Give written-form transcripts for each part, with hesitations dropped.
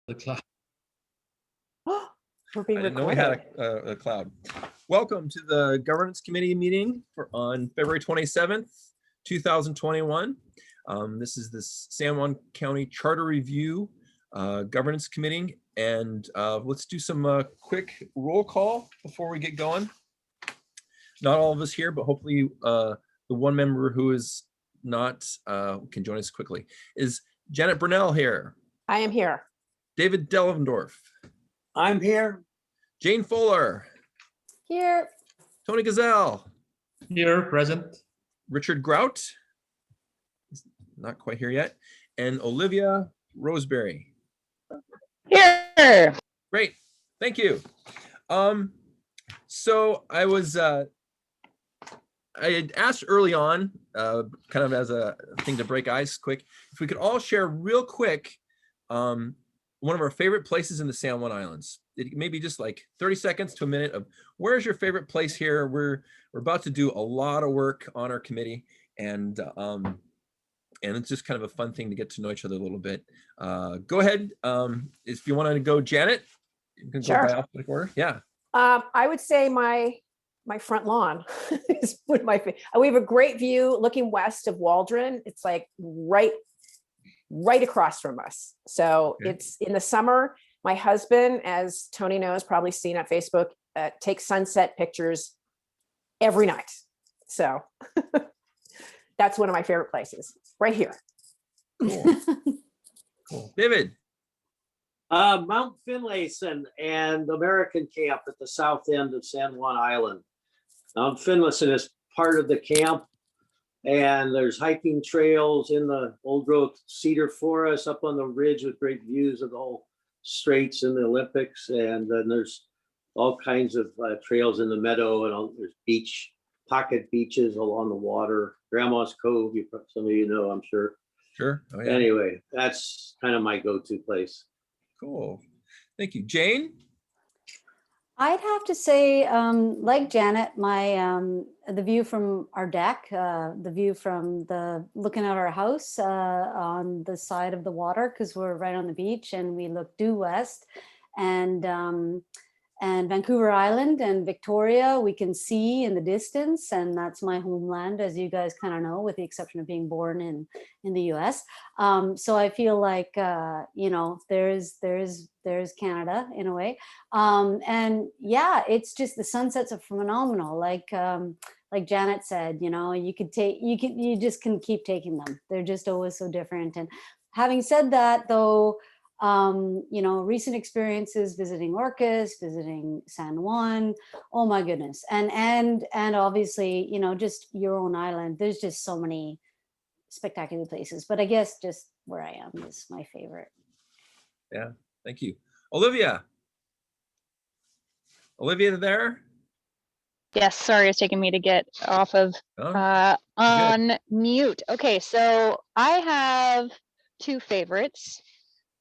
The cloud. We're being I didn't know we recorded. had a cloud. Welcome to the Governance Committee meeting on February 27th, 2021. This is the San Juan County Charter Review Governance Committee, and let's do some quick roll call before we get going. Not all of us here, but hopefully the one member who is not can join us quickly. Is Janet Brunell here? I am here. David Delvendorf. I'm here. Jane Fuller. Here. Tony Gazelle. Here, present. Richard Grout. He's not quite here yet. And Olivia Roseberry. Here. Great. Thank you. So I had asked early on, kind of as a thing to break ice quick, if we could all share real quick one of our favorite places in the San Juan Islands. It may be just like 30 seconds to a minute of where's your favorite place here. We're about to do a lot of work on our committee, and it's just kind of a fun thing to get to know each other a little bit. Go ahead. If you want to go, Janet, you can go Sure. by alphabetical order. Yeah. I would say my front lawn is one of my favorite. We have a great view looking west of Waldron. It's like right across from us. So Okay. It's in the summer. My husband, as Tony knows, probably seen on Facebook, takes sunset pictures every night. So that's one of my favorite places right here. Cool. Cool. David. Mount Finlayson and American Camp at the south end of San Juan Island. Mount Finlayson is part of the camp, and there's hiking trails in the old growth cedar forest up on the ridge with great views of the whole straits and the Olympics. And then there's all kinds of trails in the meadow, and there's pocket beaches along the water. Grandma's Cove, some of you know, I'm sure. Sure. Oh, yeah. Anyway, that's kind of my go-to place. Cool. Thank you. Jane? I'd have to say, like Janet, the view from our deck, the view from looking at our house on the side of the water, because we're right on the beach and we look due west, and Vancouver Island and Victoria, we can see in the distance, and that's my homeland, as you guys kind of know, with the exception of being born in the U.S. So I feel like there's Canada in a way, and yeah, it's just the sunsets are phenomenal. Like Janet said, you just can keep taking them. They're just always so different. And having said that, though. Recent experiences visiting Orcas, visiting San Juan, oh my goodness. And obviously, just your own island, there's just so many spectacular places, but I guess just where I am is my favorite. Yeah, thank you. Olivia there? Yes, sorry, it's taking me to get off of on mute. Okay, so I have two favorites.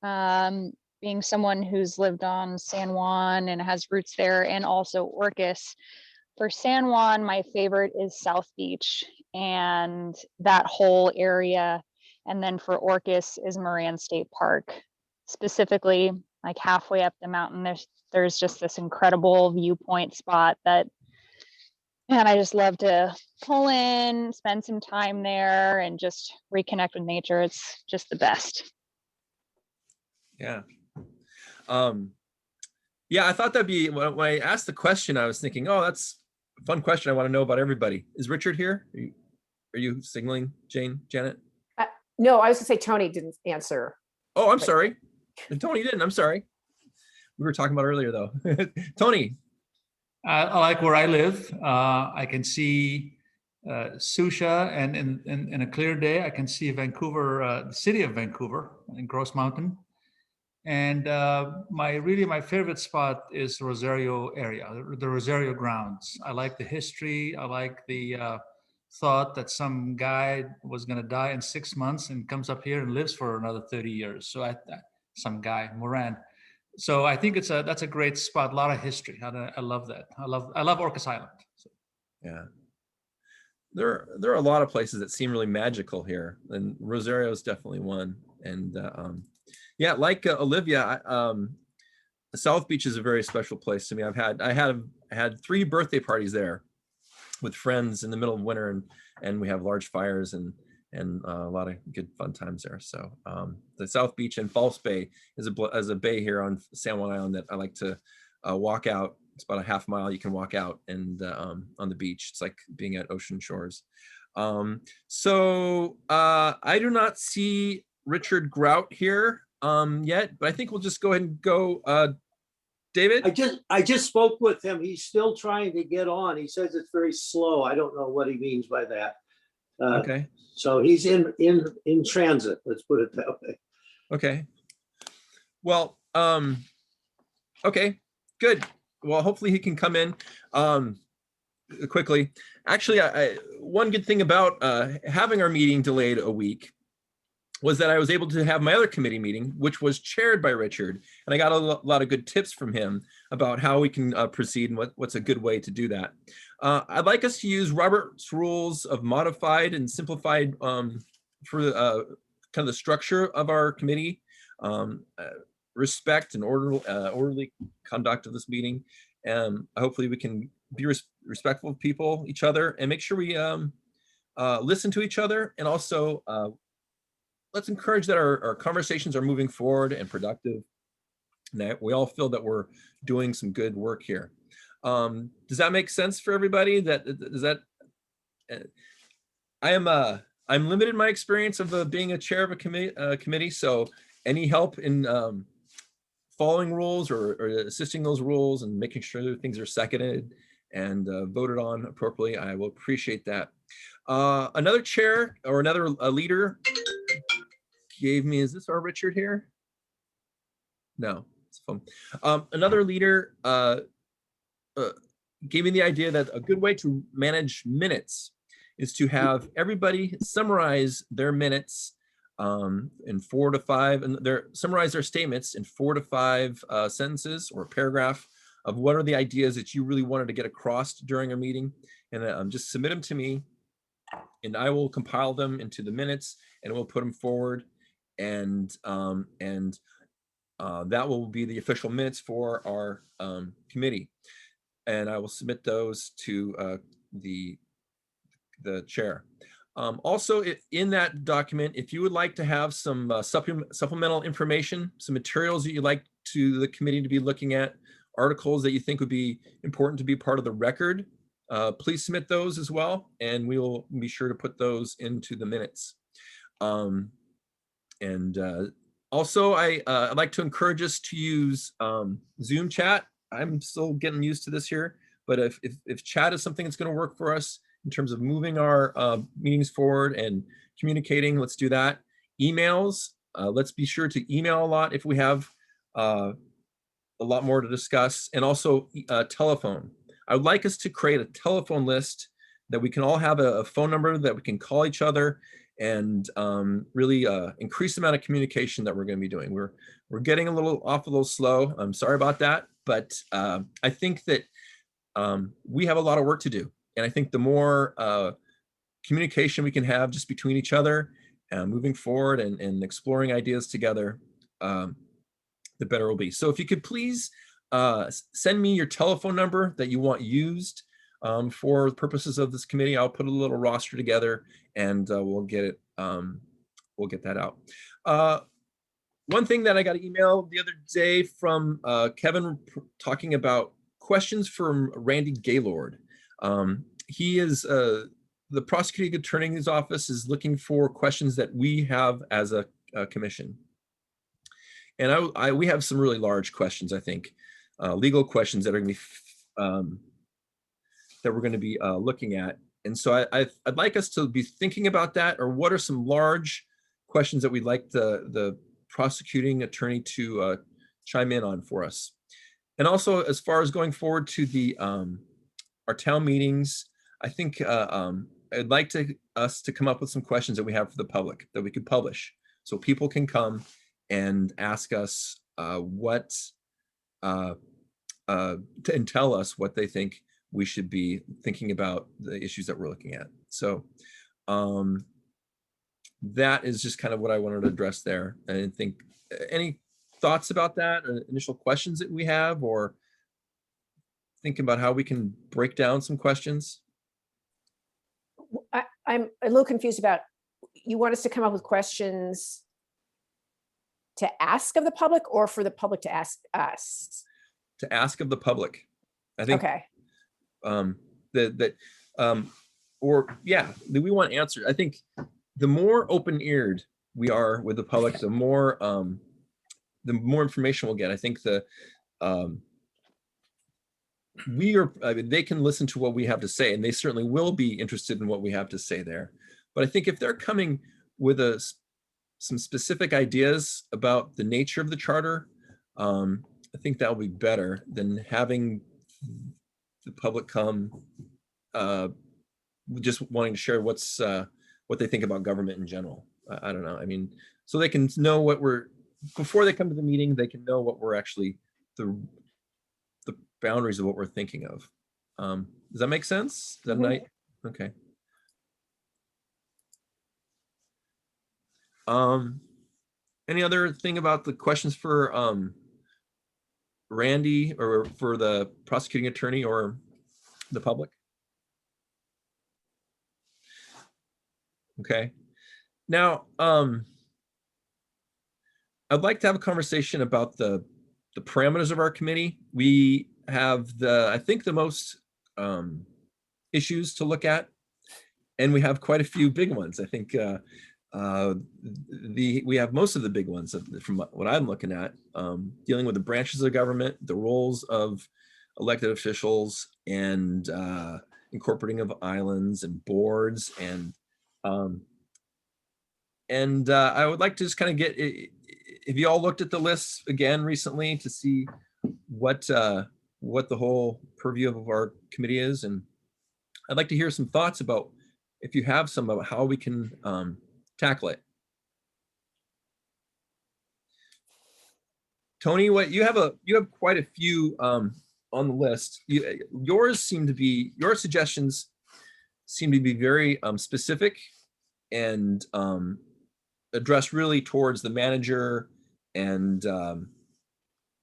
Being someone who's lived on San Juan and has roots there, and also Orcas. For San Juan, my favorite is South Beach and that whole area. And then for Orcas is Moran State Park. Specifically, like halfway up the mountain, there's just this incredible viewpoint spot and I just love to pull in, spend some time there, and just reconnect with nature. It's just the best. Yeah. Yeah, I thought that'd be, when I asked the question, I was thinking, oh, that's a fun question. I want to know about everybody. Is Richard here? Are you signaling, Janet? No, I was gonna say Tony didn't answer. Oh, I'm sorry. Tony didn't. I'm sorry. We were talking about earlier though. Tony. I like where I live. I can see Susha, and in a clear day, I can see Vancouver, the city of Vancouver in Gross Mountain. And my favorite spot is Rosario area, the Rosario grounds. I like the history. I like the thought that some guy was going to die in 6 months and comes up here and lives for another 30 years. So some guy, Moran. So I think that's a great spot. A lot of history. I love that. I love Orcas Island. So. Yeah. There are a lot of places that seem really magical here, and Rosario is definitely one. And Yeah, like Olivia, South Beach is a very special place to me. I had 3 birthday parties there with friends in the middle of winter, and we have large fires and a lot of good fun times there. So the South Beach and False Bay is a bay here on San Juan Island that I like to walk out. It's about a half mile you can walk out and on the beach. It's like being at Ocean Shores. So I do not see Richard Grout here yet, but I think we'll just go ahead and go. David? I just spoke with him. He's still trying to get on. He says it's very slow. I don't know what he means by that. Okay. So he's in transit. Let's put it that way. Okay. Well, okay, good. Well, hopefully he can come in quickly. Actually, one good thing about having our meeting delayed a week was that I was able to have my other committee meeting, which was chaired by Richard. And I got a lot of good tips from him about how we can proceed and what's a good way to do that. I'd like us to use Robert's Rules of Modified and Simplified for kind of the structure of our committee, respect and orderly conduct of this meeting. And hopefully we can be respectful of people, each other, and make sure we listen to each other, and also let's encourage that our conversations are moving forward and productive, and that we all feel that we're doing some good work here. Does that make sense for everybody? I'm limited in my experience of being a chair of a committee, so any help in following rules or assisting those rules and making sure that things are seconded and voted on appropriately, I will appreciate that. Another chair or another leader gave me, is this our Richard here? No, it's fun. Another leader gave me the idea that a good way to manage minutes is to have everybody summarize their minutes in 4 to 5, and summarize their statements in 4 to 5 sentences or a paragraph of what are the ideas that you really wanted to get across during a meeting, and just submit them to me, and I will compile them into the minutes, and we'll put them forward, and that will be the official minutes for our committee, and I will submit those to the chair. Also, in that document, if you would like to have some supplemental information, some materials that you'd like the committee to be looking at, articles that you think would be important to be part of the record, please submit those as well, and we will be sure to put those into the minutes. Also, I'd like to encourage us to use Zoom chat. I'm still getting used to this here, but if chat is something that's going to work for us in terms of moving our meetings forward and communicating, let's do that. Emails, let's be sure to email a lot if we have a lot more to discuss, and also telephone. I would like us to create a telephone list that we can all have a phone number that we can call each other, and really increase the amount of communication that we're going to be doing. We're getting a little slow. I'm sorry about that, but I think that we have a lot of work to do. And I think the more communication we can have just between each other, moving forward and exploring ideas together, the better it will be. So if you could please send me your telephone number that you want used for the purposes of this committee. I'll put a little roster together, and we'll get it. We'll get that out. One thing that I got an email the other day from Kevin talking about questions from Randy Gaylord. He is the prosecuting attorney's office is looking for questions that we have as a commission. And we have some really large questions, I think, legal questions that are going to be that we're going to be looking at. And so I'd like us to be thinking about that, or what are some large questions that we'd like the prosecuting attorney to chime in on for us. And also, as far as going forward to our town meetings, I think I'd like us to come up with some questions that we have for the public that we could publish, so people can come and ask us and tell us what they think we should be thinking about the issues that we're looking at. So that is just kind of what I wanted to address there. I think any thoughts about that, or initial questions that we have, or thinking about how we can break down some questions? I'm a little confused about, you want us to come up with questions to ask of the public or for the public to ask us? To ask of the public. I think Okay, that we want answers. I think the more open-eared we are with the public, the more information we'll get. I think they can listen to what we have to say, and they certainly will be interested in what we have to say there. But I think if they're coming with some specific ideas about the nature of the charter, I think that will be better than having the public come just wanting to share what they think about government in general. I don't know. I mean, so they can know before they come to the meeting, they can know what we're actually, the boundaries of what we're thinking of. Does that make sense? Is that right? Okay. Any other thing about the questions for Randy or for the prosecuting attorney or the public? Okay. Now, I'd like to have a conversation about the parameters of our committee. We have I think the most issues to look at, and we have quite a few big ones. I think we have most of the big ones from what I'm looking at, dealing with the branches of government, the roles of elected officials, and incorporating of islands and boards, and I would like to just kind of get, if you all looked at the lists again recently to see what the whole purview of our committee is, and I'd like to hear some thoughts about, if you have some, about how we can tackle it. Tony, you have quite a few on the list. Your suggestions seem to be very specific and addressed really towards the manager and the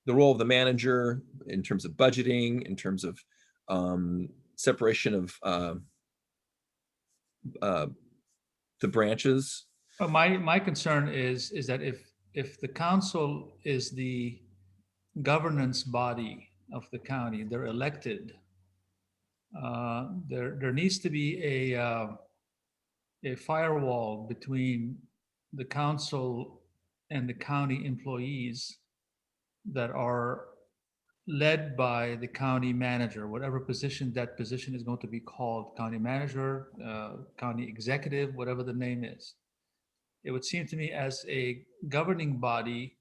role of the manager in terms of budgeting, in terms of separation of the branches. My concern is that if the council is the governance body of the county, they're elected, there needs to be a firewall between the council and the county employees that are led by the county manager, whatever position that position is going to be called, county manager, county executive, whatever the name is. It would seem to me, as a governing body,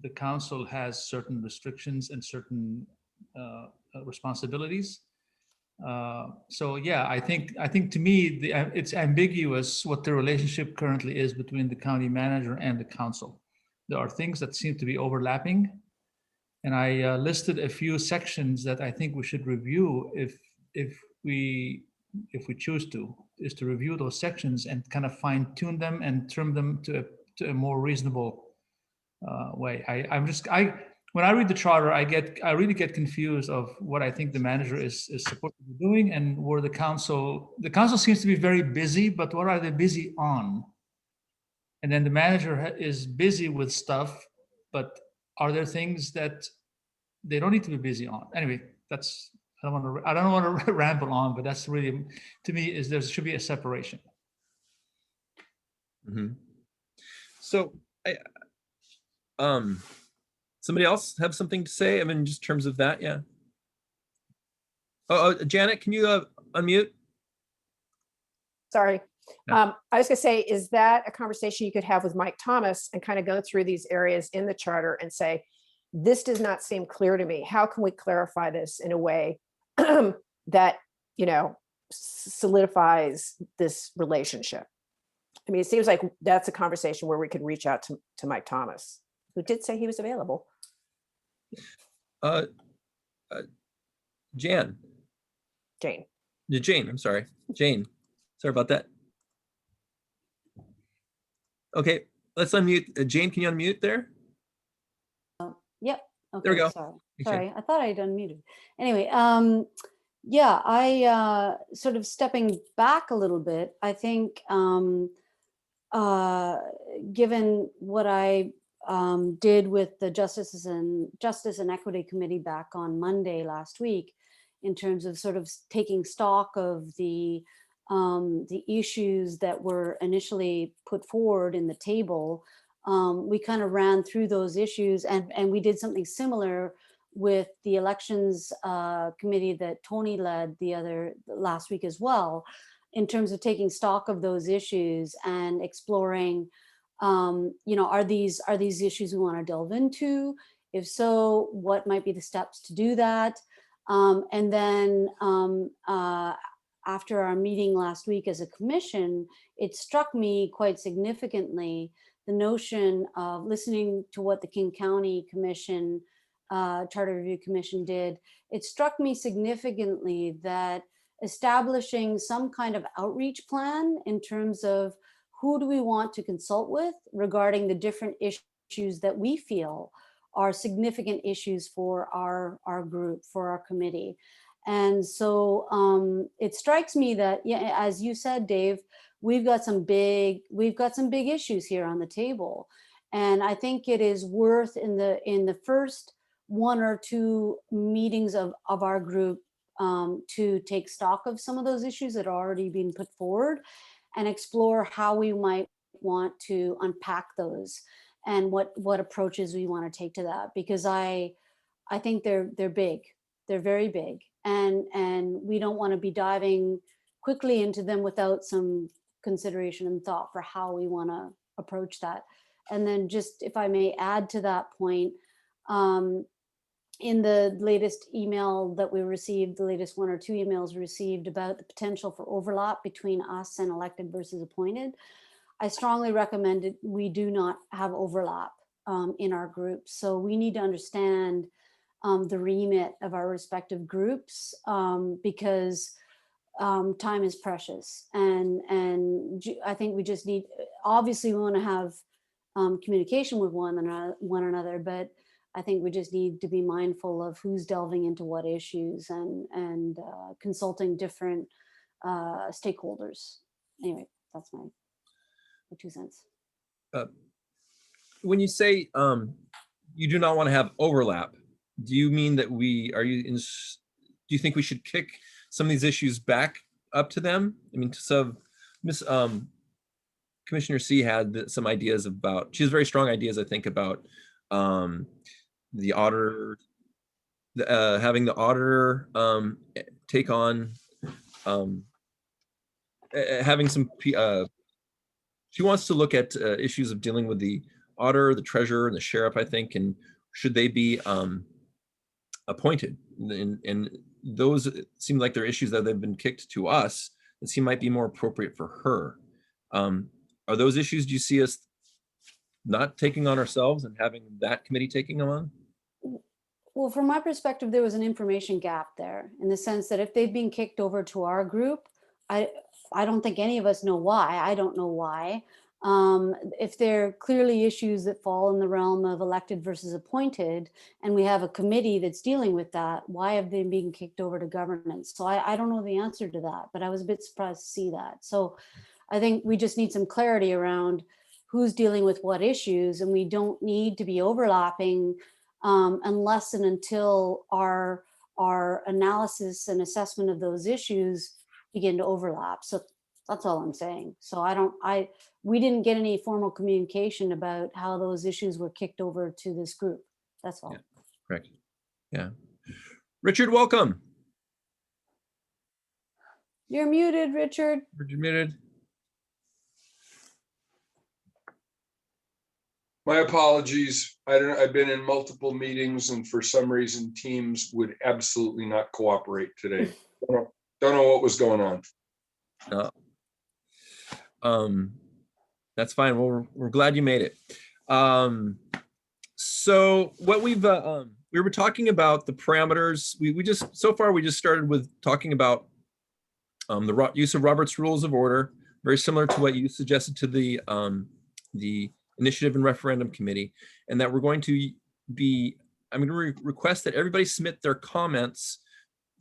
the council has certain restrictions and certain responsibilities. So yeah, I think to me, it's ambiguous what the relationship currently is between the county manager and the council. There are things that seem to be overlapping, and I listed a few sections that I think we should review if we choose to review those sections and kind of fine tune them and trim them to a more reasonable way. When I read the charter, I really get confused of what I think the manager is supposed to be doing, and where the council seems to be very busy, but what are they busy on? And then the manager is busy with stuff, but are there things that they don't need to be busy on? Anyway, I don't want to ramble on, but that's really, to me, there should be a separation. Mm-hmm. So somebody else have something to say? I mean, just in terms of that, yeah. Oh, Janet, can you unmute? sorry. Yeah. I was gonna say, is that a conversation you could have with Mike Thomas and kind of go through these areas in the charter and say, this does not seem clear to me. How can we clarify this in a way that, solidifies this relationship? I mean, it seems like that's a conversation where we could reach out to Mike Thomas, who did say he was available. Jane, I'm sorry. Jane, sorry about that. Okay. let's unmute. Jane, can you unmute there? Yep. Okay, There we go. sorry. Thanks, Jane. Sorry, I thought I'd unmuted. Anyway, yeah, I sort of stepping back a little bit, I think given what I did with the Justice and Equity Committee back on Monday last week, in terms of sort of taking stock of the issues that were initially put forward in the table, we kind of ran through those issues, and we did something similar with the elections committee that Tony led last week as well, in terms of taking stock of those issues and exploring, are these issues we want to delve into? If so, what might be the steps to do that? And then after our meeting last week as a commission, it struck me quite significantly the notion of listening to what the King County Commission, Charter Review Commission did. It struck me significantly that establishing some kind of outreach plan in terms of who do we want to consult with regarding the different issues that we feel are significant issues for our group, for our committee. And so it strikes me that, yeah, as you said, Dave, we've got some big issues here on the table. And I think it is worth in the first one or two meetings of our group to take stock of some of those issues that are already being put forward and explore how we might want to unpack those and what approaches we want to take to that, because I think they're big, they're very big, and we don't want to be diving quickly into them without some consideration and thought for how we want to approach that. And then just, if I may add to that point, in the latest email that we received, the latest one or two emails received about the potential for overlap between us and elected versus appointed, I strongly recommend we do not have overlap in our groups. So we need to understand the remit of our respective groups because time is precious. And I think we just need, obviously we want to have communication with one another, but I think we just need to be mindful of who's delving into what issues and consulting different stakeholders. Anyway, that's my 2 cents. When you say you do not want to have overlap, do you mean that do you think we should kick some of these issues back up to them? I mean, Commissioner C had some ideas about, she has very strong ideas, I think, about the auditor, having the auditor take on having some, she wants to look at issues of dealing with the auditor, the treasurer, and the sheriff, I think, and should they be appointed? And those seem like they're issues that they've been kicked to us that seem might be more appropriate for her. Are those issues, do you see us not taking on ourselves and having that committee taking them on? Well, from my perspective, there was an information gap there, in the sense that if they've been kicked over to our group, I don't think any of us know why. I don't know why. If they're clearly issues that fall in the realm of elected versus appointed, and we have a committee that's dealing with that, why have they been kicked over to governance? So I don't know the answer to that, but I was a bit surprised to see that. So I think we just need some clarity around who's dealing with what issues, and we don't need to be overlapping unless and until our analysis and assessment of those issues begin to overlap. So that's all I'm saying. So we didn't get any formal communication about how those issues were kicked over to this group. That's all. Yeah, correct. Yeah. Richard, welcome. You're muted, Richard. You're muted. My apologies. I've been in multiple meetings, and for some reason, Teams would absolutely not cooperate today. Don't know what was going on. That's fine. Well, we're glad you made it. So what we were talking about the parameters. We just started with talking about the use of Robert's Rules of Order, very similar to what you suggested to the Initiative and Referendum Committee, and that we're going to I'm going to request that everybody submit their comments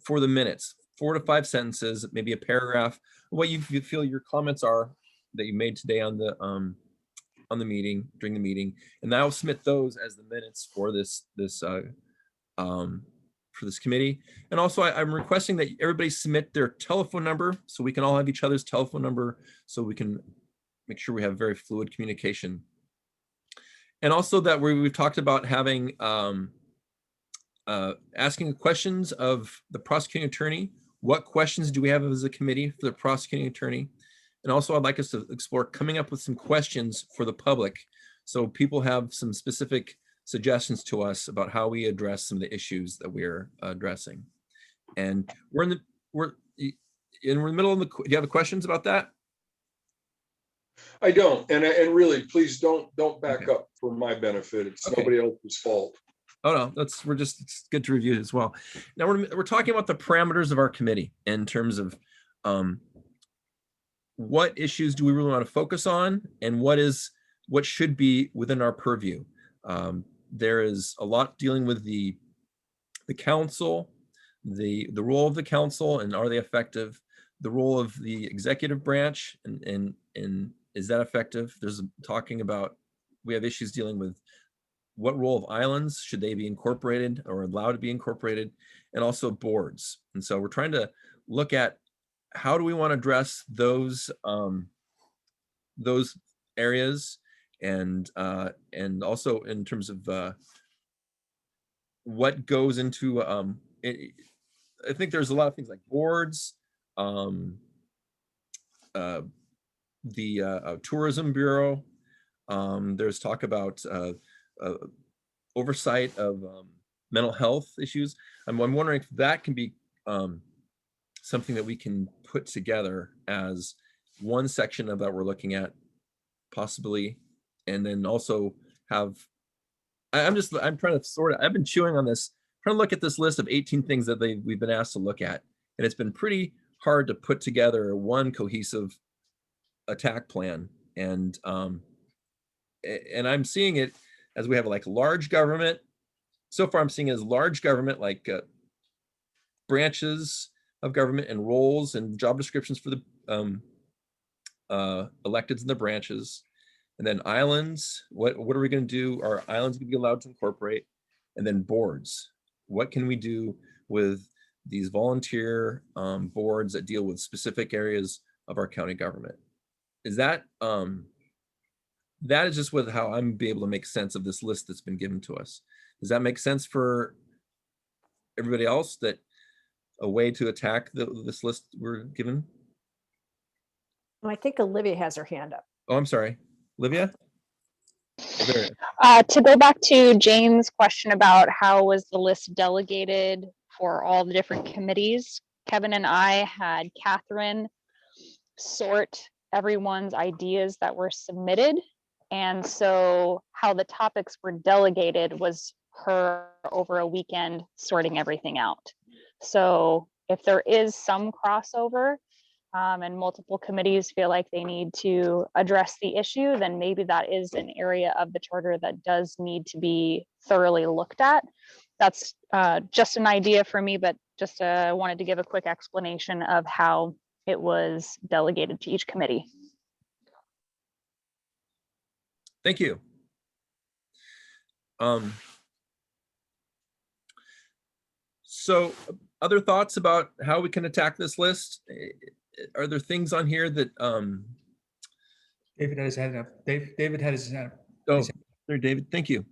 for the minutes, 4 to 5 sentences, maybe a paragraph, what you feel your comments are that you made today on the meeting, during the meeting, and I'll submit those as the minutes for this committee. And also I'm requesting that everybody submit their telephone number so we can all have each other's telephone number so we can make sure we have very fluid communication. And also that we've talked about having asking questions of the prosecuting attorney. What questions do we have as a committee for the prosecuting attorney? And also I'd like us to explore coming up with some questions for the public, so people have some specific suggestions to us about how we address some of the issues that we're addressing. And we're in the middle of the, do you have questions about that? I don't, and really, please don't back Okay. up for my benefit. It's Okay. nobody else's fault. Oh no, it's good to review as well. Now we're talking about the parameters of our committee in terms of what issues do we really want to focus on, and what should be within our purview. There is a lot dealing with the council, the role of the council, and are they effective? The role of the executive branch, and is that effective? There's talking about, we have issues dealing with what role of islands, should they be incorporated or allowed to be incorporated, and also boards. And so we're trying to look at how do we want to address those areas, and also in terms of what goes into I think there's a lot of things like boards, the Tourism Bureau. There's talk about oversight of mental health issues. I'm wondering if that can be something that we can put together as one section of that we're looking at, possibly, and then also have. I'm trying to sort of. I've been chewing on this, trying to look at this list of 18 things that we've been asked to look at, and it's been pretty hard to put together one cohesive attack plan. And I'm seeing it as we have like large government. So far, I'm seeing it as large government, like branches of government and roles and job descriptions for the electeds and the branches. And then islands, what are we going to do? Are islands going to be allowed to incorporate? And then boards, what can we do with these volunteer boards that deal with specific areas of our county government? Is that that is just with how I'm be able to make sense of this list that's been given to us. Does that make sense for everybody else, that a way to attack this list we're given? I think Olivia has her hand up. Oh, I'm sorry. Olivia? To go back to Jane's question about how was the list delegated for all the different committees, Kevin and I had Catherine sort everyone's ideas that were submitted. And so how the topics were delegated was her over a weekend sorting everything out. So if there is some crossover, and multiple committees feel like they need to address the issue, then maybe that is an area of the charter that does need to be thoroughly looked at. That's just an idea for me, but just wanted to give a quick explanation of how it was delegated to each committee. Thank you. So other thoughts about how we can attack this list? Are there things on here that David had his hand up. David had his hand up. Oh, there, David, thank you.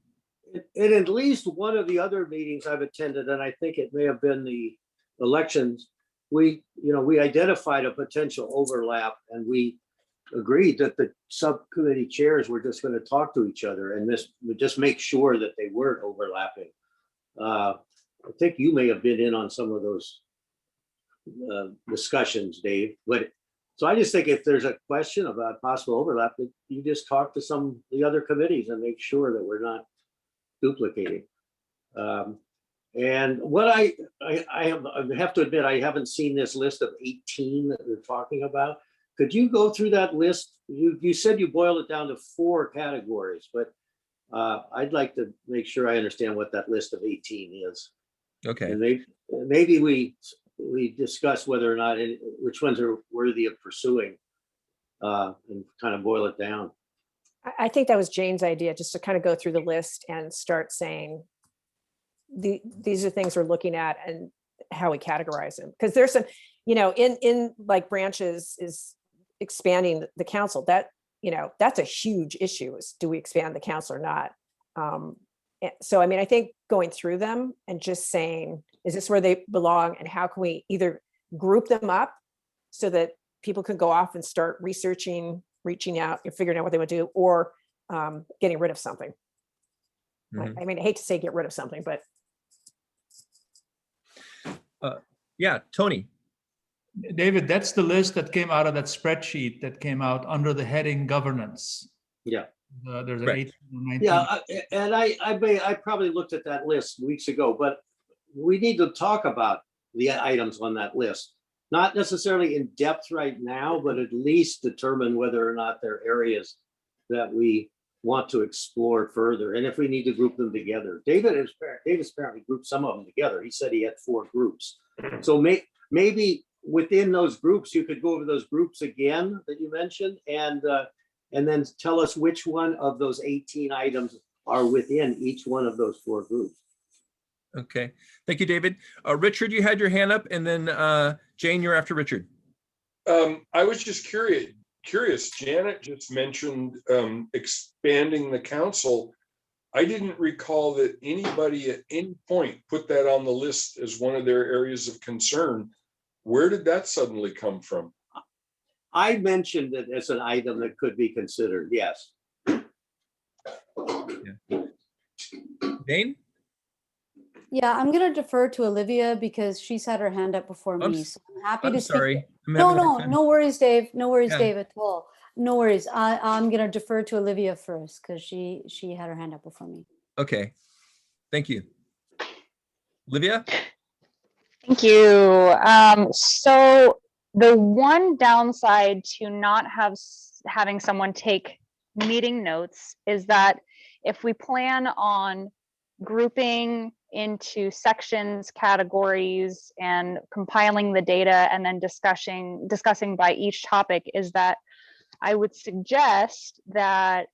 In at least one of the other meetings I've attended, and I think it may have been the elections, we identified a potential overlap, and we agreed that the subcommittee chairs were just going to talk to each other and just make sure that they weren't overlapping. I think you may have been in on some of those discussions, Dave. But so I just think if there's a question about possible overlap, that you just talk to some of the other committees and make sure that we're not duplicating. And what I have to admit, I haven't seen this list of 18 that we're talking about. Could you go through that list? You said you boiled it down to 4 categories, but I'd like to make sure I understand what that list of 18 is. Okay. And maybe we discuss whether or not which ones are worthy of pursuing, and kind of boil it down. I think that was Jane's idea, just to kind of go through the list and start saying, these are things we're looking at and how we categorize them. Because there's some, in like branches is expanding the council, that, that's a huge issue, is do we expand the council or not? So, I mean, I think going through them and just saying, is this where they belong? And how can we either group them up so that people can go off and start researching, reaching out and figuring out what they would do, or getting rid of something. Mhm. I mean, I hate to say get rid of something, but. Yeah, Tony. David, that's the list that came out of that spreadsheet that came out under the heading governance. Yeah. There's an Right. 18 or 19. Yeah, and I probably looked at that list weeks ago, but we need to talk about the items on that list. Not necessarily in depth right now, but at least determine whether or not there are areas that we want to explore further, and if we need to group them together. David's apparently grouped some of them together. He said he had 4 groups. So maybe within those groups, you could go over those groups again that you mentioned, and then tell us which one of those 18 items are within each one of those 4 groups. Okay, thank you, David. Richard, you had your hand up, and then Jane, you're after Richard. I was just curious. Janet just mentioned expanding the council. I didn't recall that anybody at any point put that on the list as one of their areas of concern. Where did that suddenly come from? I mentioned it as an item that could be considered, yes. Jane? Yeah, I'm going to defer to Olivia because she's had her hand up before I'm me. s- So I'm happy I'm to speak. sorry. I'm No, having a hard no, time. no worries, Dave. No worries, Yeah. Dave, at all. No worries. I'm going to defer to Olivia first because she had her hand up before me. Okay, thank you. Olivia? Thank you. So the one downside to not having someone take meeting notes is that if we plan on grouping into sections, categories, and compiling the data and then discussing by each topic, is that I would suggest that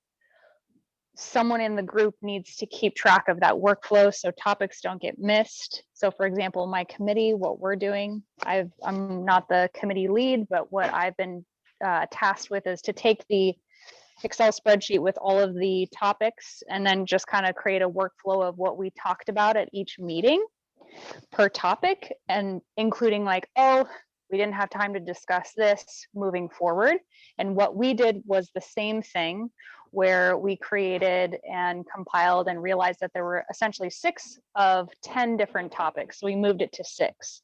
someone in the group needs to keep track of that workflow so topics don't get missed. So for example, my committee, what we're doing, I'm not the committee lead, but what I've been tasked with is to take the Excel spreadsheet with all of the topics and then just kind of create a workflow of what we talked about at each meeting per topic, and including like, oh, we didn't have time to discuss this moving forward. And what we did was the same thing, where we created and compiled and realized that there were essentially 6 of 10 different topics. So we moved it to 6.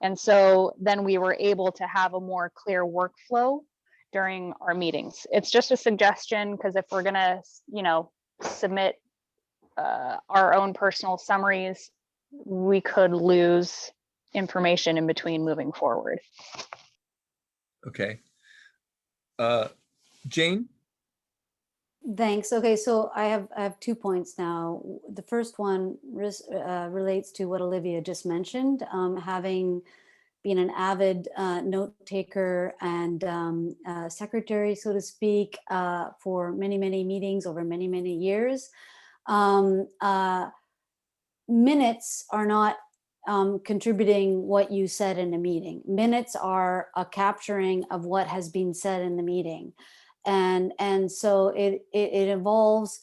And so then we were able to have a more clear workflow during our meetings. It's just a suggestion, because if we're gonna, submit our own personal summaries, we could lose information in between moving forward. Okay. Jane? Thanks. Okay, so I have 2 points now. The first one relates to what Olivia just mentioned, having been an avid note taker and secretary, so to speak, for many, many meetings over many, many years. Minutes are not contributing what you said in a meeting. Minutes are a capturing of what has been said in the meeting. And so it involves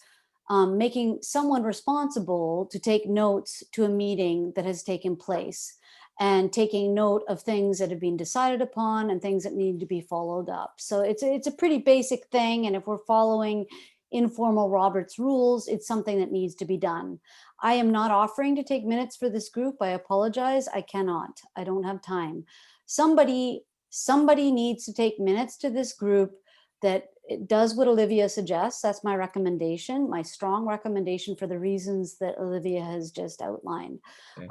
making someone responsible to take notes to a meeting that has taken place, and taking note of things that have been decided upon and things that need to be followed up. So it's a pretty basic thing. And if we're following informal Robert's rules, it's something that needs to be done. I am not offering to take minutes for this group. I apologize. I cannot. I don't have time. Somebody needs to take minutes to this group that does what Olivia suggests. That's my recommendation, my strong recommendation, for the reasons that Olivia has just outlined. Okay.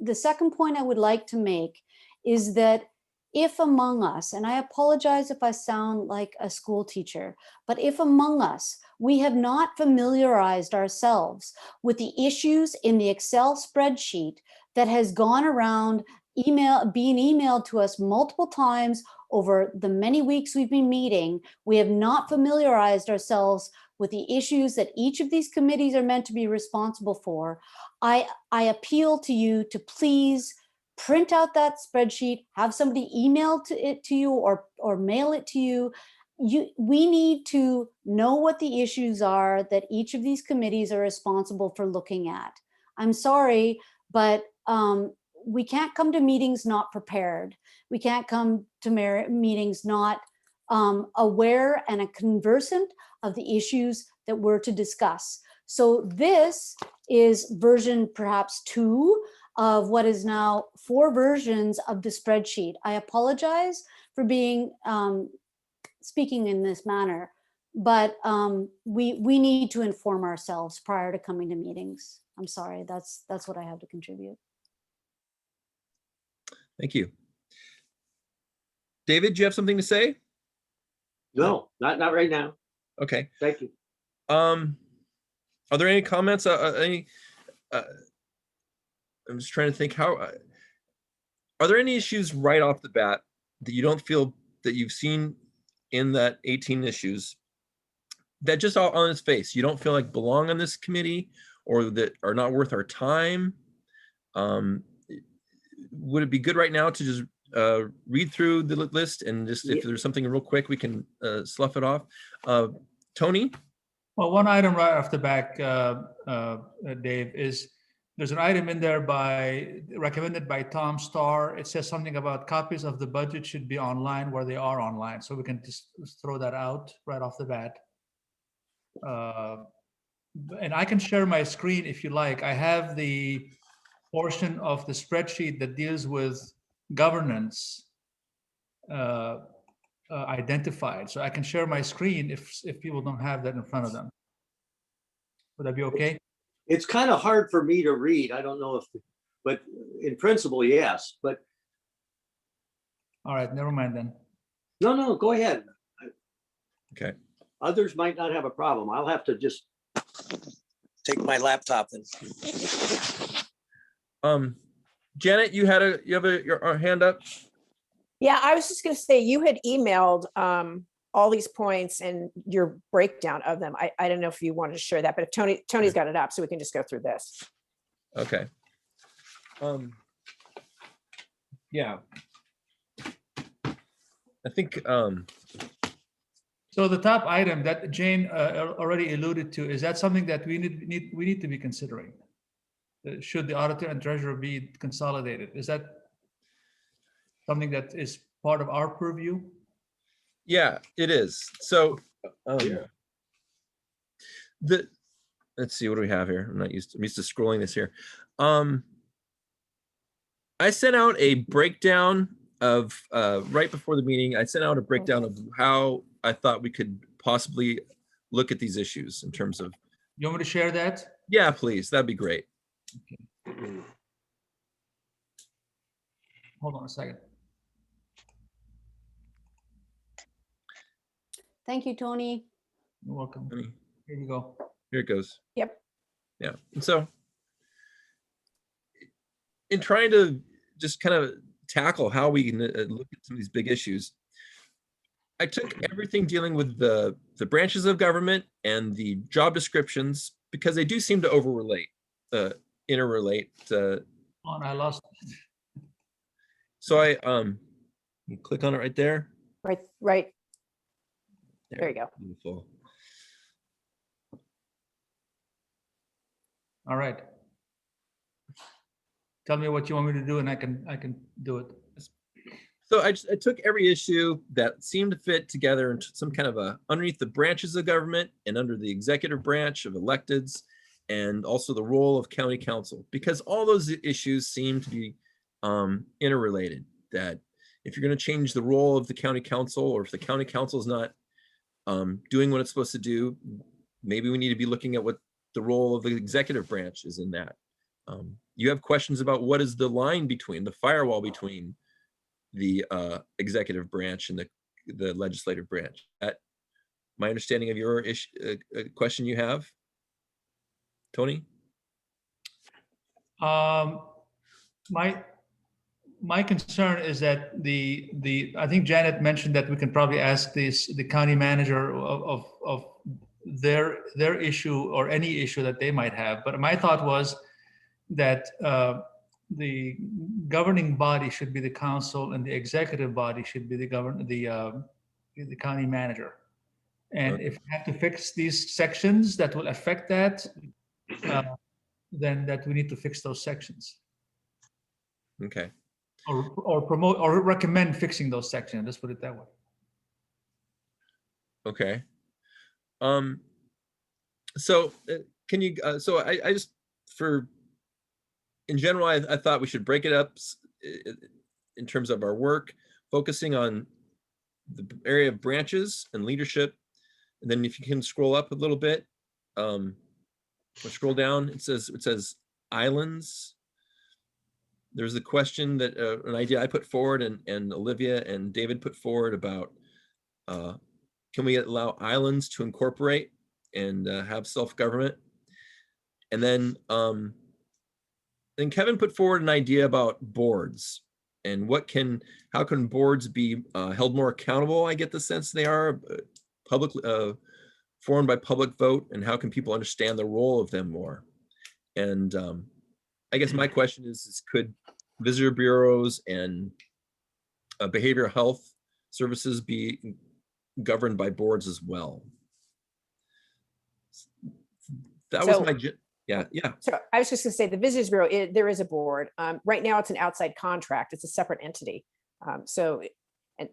The second point I would like to make is that if among us, and I apologize if I sound like a school teacher, but if among us, we have not familiarized ourselves with the issues in the Excel spreadsheet that has gone around being emailed to us multiple times over the many weeks we've been meeting, we have not familiarized ourselves with the issues that each of these committees are meant to be responsible for. I appeal to you to please print out that spreadsheet, have somebody email it to you or mail it to you. We need to know what the issues are that each of these committees are responsible for looking at. I'm sorry, but we can't come to meetings not prepared. We can't come to meetings not aware and conversant of the issues that we're to discuss. So this is version perhaps 2 of what is now 4 versions of the spreadsheet. I apologize for being speaking in this manner, but we need to inform ourselves prior to coming to meetings. I'm sorry, that's what I have to contribute. Thank you. David, do you have something to say? No, not right now. Okay. Thank you. Are there any comments? I'm just trying to think are there any issues right off the bat that you don't feel that you've seen in that 18 issues that just all on its face, you don't feel like belong on this committee or that are not worth our time? Would it be good right now to just read through the list and just if there's something real quick, we can slough it off? Tony? Well, one item right off the back, Dave, is there's an item in there recommended by Tom Starr. It says something about copies of the budget should be online where they are online. So we can just throw that out right off the bat. And I can share my screen if you like. I have the portion of the spreadsheet that deals with governance identified. So I can share my screen if people don't have that in front of them. Would that be okay? It's kind of hard for me to read. I don't know but in principle, yes, but. All right, never mind then. No, go ahead. Okay. Others might not have a problem. I'll have to just take my laptop and. Janet, you have your hand up. Yeah, I was just going to say you had emailed all these points and your breakdown of them. I don't know if you wanted to share that, but if Tony's got it up, so we can just go through this. Okay. Yeah. I think. So the top item that Jane already alluded to, is that something that we need to be considering? Should the auditor and treasurer be consolidated? Is that something that is part of our purview? Yeah, it is. So Yeah. let's see, what do we have here? I'm used to scrolling this here. I sent out a breakdown of right before the meeting. I sent out a breakdown of how I thought we could possibly look at these issues in terms of. You want me to share that? Yeah, please. That'd be great. Okay. Hold on a second. Thank you, Tony. You're welcome. Here we go. Here it goes. Yep. Yeah. And so in trying to just kind of tackle how we can look at some of these big issues, I took everything dealing with the branches of government and the job descriptions, because they do seem to interrelate. Oh, I lost it. So you click on it right there. Right. There you go. Beautiful. All right. Tell me what you want me to do, and I can do it. So I took every issue that seemed to fit together into some kind of underneath the branches of government and under the executive branch of electeds, and also the role of county council, because all those issues seem to be interrelated. That if you're going to change the role of the county council, or if the county council is not doing what it's supposed to do, maybe we need to be looking at what the role of the executive branch is in that. You have questions about what is the line between, the firewall between the executive branch and the legislative branch. That my understanding of your question you have, Tony? My concern is that I think Janet mentioned that we can probably ask the county manager of their issue or any issue that they might have. But my thought was that the governing body should be the council and the executive body should be the county manager. And if we have to fix these sections that will affect that, then that we need to fix those sections. Okay. Or promote or recommend fixing those sections. Let's put it that way. Okay. So can you, so I just, in general, I thought we should break it up in terms of our work, focusing on the area of branches and leadership. And then if you can scroll up a little bit, or scroll down, it says islands. There's a question that an idea I put forward and Olivia and David put forward about can we allow islands to incorporate and have self-government? And then Kevin put forward an idea about boards and how can boards be held more accountable? I get the sense they are formed by public vote, and how can people understand the role of them more? And I guess my question is could visitor bureaus and behavioral health services be governed by boards as well? That was my, yeah. So I was just gonna say the Visitors Bureau, there is a board. Right now it's an outside contract. It's a separate entity. And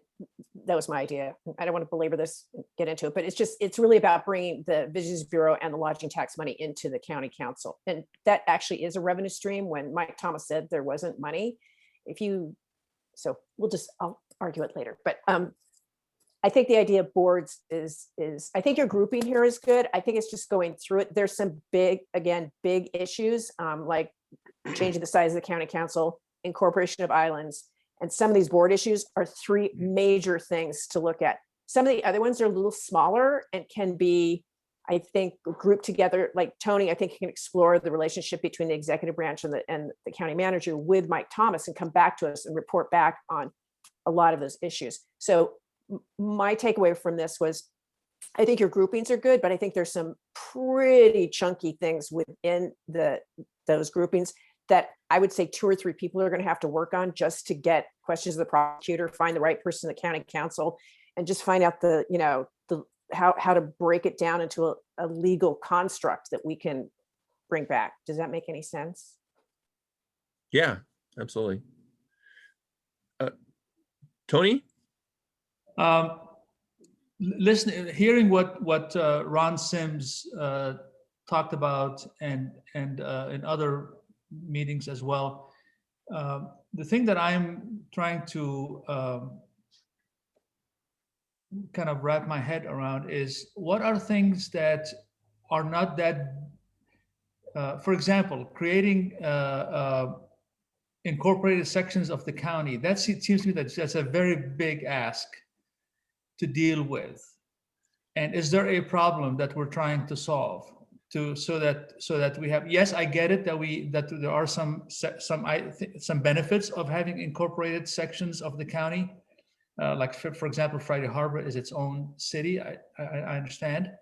that was my idea. I don't want to belabor this, get into it, but it's really about bringing the Visitors Bureau and the lodging tax money into the county council. And that actually is a revenue stream. When Mike Thomas said there wasn't money, so I'll argue it later. But I think the idea of boards is I think your grouping here is good. I think it's just going through it. There's some big issues, like changing the size of the county council, incorporation of islands. And some of these board issues are three major things to look at. Some of the other ones are a little smaller and can be, I think, grouped together. Like Tony, I think you can explore the relationship between the executive branch and the county manager with Mike Thomas and come back to us and report back on a lot of those issues. So my takeaway from this was, I think your groupings are good, but I think there's some pretty chunky things within those groupings that I would say 2 or 3 people are going to have to work on just to get questions of the prosecutor, find the right person in the county council, and just find out how to break it down into a legal construct that we can bring back. Does that make any sense? Yeah, absolutely. Tony? Hearing what Ron Sims talked about and in other meetings as well, the thing that I'm trying to kind of wrap my head around is what are things that are not that, for example, creating incorporated sections of the county. It seems to me that's a very big ask to deal with. And is there a problem that we're trying to solve so that we have? Yes, I get it that there are some benefits of having incorporated sections of the county. Like for example, Friday Harbor is its own city. I understand,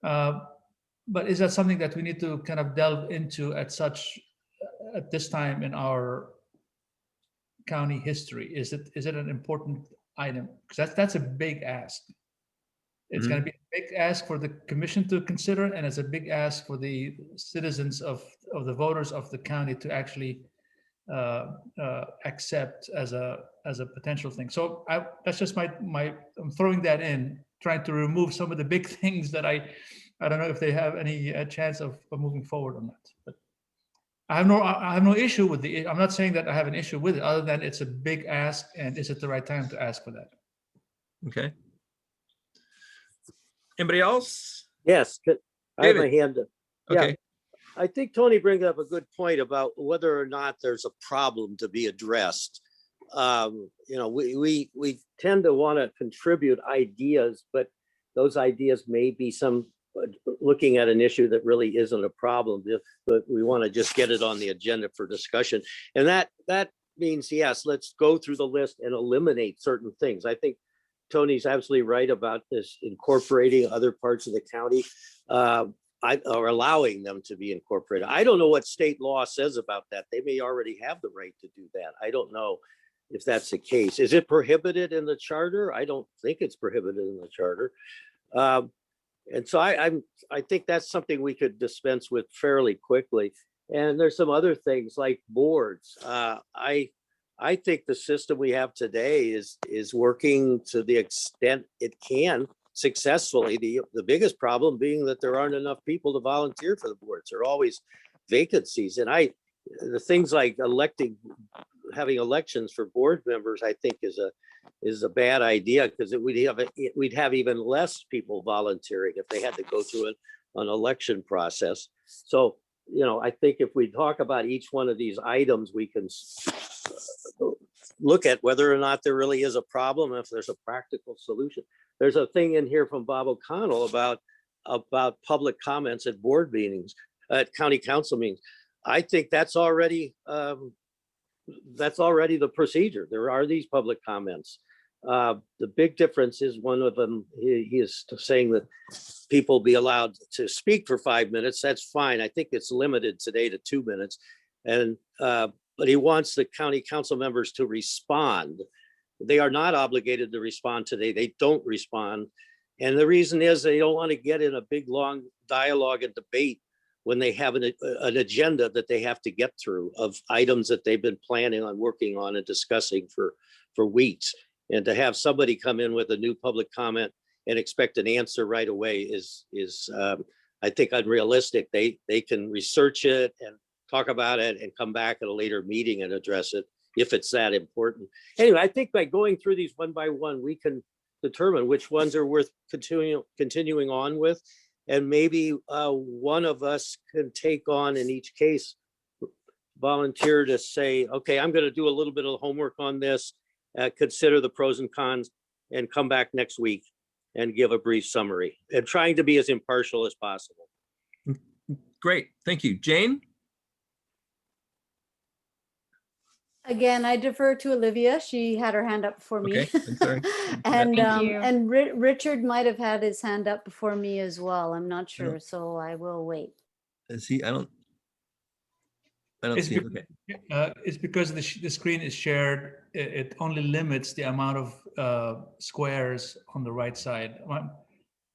but is that something that we need to kind of delve into at this time in our county history? Is it an important item? Because that's a big ask. It's going to be a big ask for the commission to consider, and it's a big ask for the citizens of the voters of the county to actually accept as a potential thing. So that's just I'm throwing that in, trying to remove some of the big things that I don't know if they have any chance of moving forward on that. But I have no issue with I'm not saying that I have an issue with it, other than it's a big ask, and is it the right time to ask for that? Okay. Anybody else? Yes, I have my hand up. Okay. Yeah, I think Tony brings up a good point about whether or not there's a problem to be addressed. You know, we tend to want to contribute ideas, but those ideas may be looking at an issue that really isn't a problem, but we want to just get it on the agenda for discussion. And that means, yes, let's go through the list and eliminate certain things. I think Tony's absolutely right about this incorporating other parts of the county, or allowing them to be incorporated. I don't know what state law says about that. They may already have the right to do that. I don't know if that's the case. Is it prohibited in the charter? I don't think it's prohibited in the charter. And so I think that's something we could dispense with fairly quickly. And there's some other things like boards. I think the system we have today is working to the extent it can successfully. The biggest problem being that there aren't enough people to volunteer for the boards. There are always vacancies. And the things like having elections for board members, I think is a bad idea, because we'd have even less people volunteering if they had to go through an election process. So, you know, I think if we talk about each one of these items, we can look at whether or not there really is a problem, if there's a practical solution. There's a thing in here from Bob O'Connell about public comments at board meetings, at county council meetings. I think that's already the procedure. There are these public comments. The big difference is one of them, he is saying that people be allowed to speak for 5 minutes. That's fine. I think it's limited today to 2 minutes. And but he wants the county council members to respond. They are not obligated to respond today. They don't respond. And the reason is they don't want to get in a big, long dialogue and debate when they have an agenda that they have to get through of items that they've been planning on working on and discussing for weeks. And to have somebody come in with a new public comment and expect an answer right away is I think unrealistic. They can research it and talk about it and come back at a later meeting and address it if it's that important. Anyway, I think by going through these one by one, we can determine which ones are worth continuing on with. And maybe one of us can take on, in each case, volunteer to say, okay, I'm going to do a little bit of homework on this, consider the pros and cons, and come back next week and give a brief summary, and trying to be as impartial as possible. Great, thank you. Jane? Again, I defer to Olivia. She had her hand up before me. Okay, I'm sorry. And Thank you. and Richard might have had his hand up before me as well. I'm not I don't- sure, so I will wait. Is he? I don't It's see. bec- Okay. It's because the screen is shared. It only limits the amount of squares on the right side.